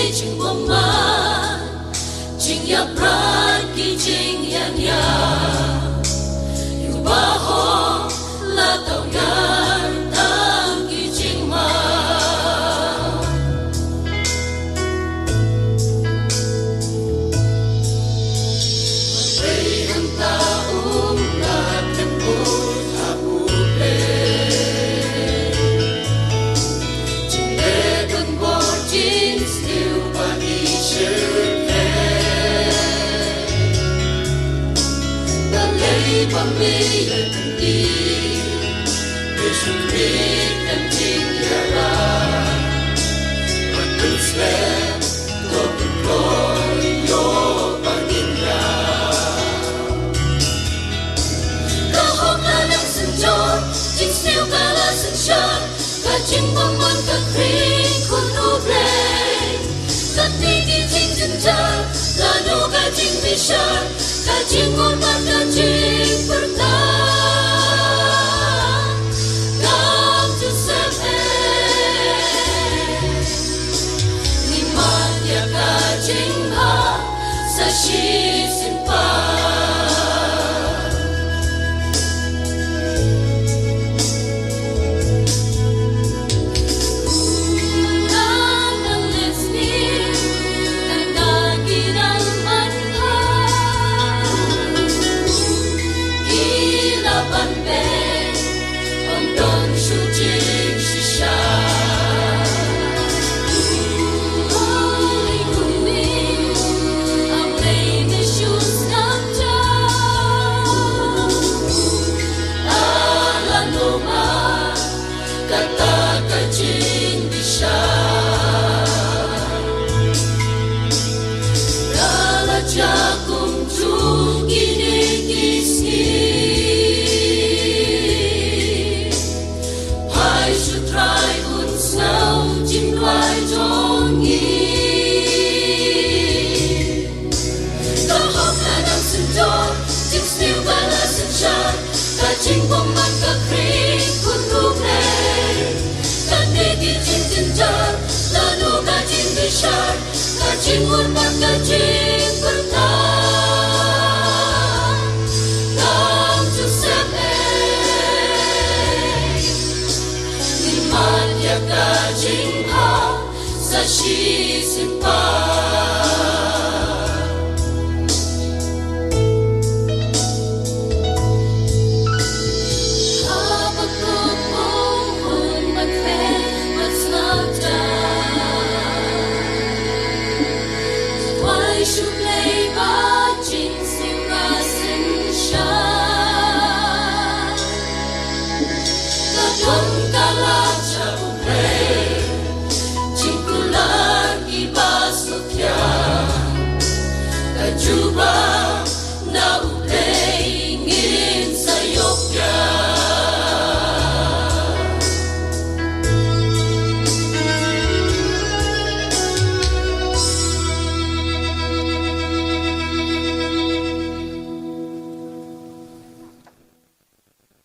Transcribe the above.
Jing Bom Man Jing Ya Pran Ki Jing Yan Ya Yu Ba Ho La Tau Yan Tam Ki Jing Ma Magray ang taong nagtagpot sa buble Pamilya kundi Besukit ang tingyara Pagkuslet Topikloy Yo Pangingya Kahok na ng sanjot Jinsniw ka la sansyon Kajing Bom Man kakring kunublay Katniki jing janjan Lano kajing bisyan Kajing Bom Man kajing pertan Kam Joseph Niman ya kajing ha Sa shi simpan Kajing Bom Man kakring kunublay Katniki jing janjan Lano kajing bisyan Kajing Bom Man kajing pertan Kam Joseph Niman ya kajing ha Sa shi simpan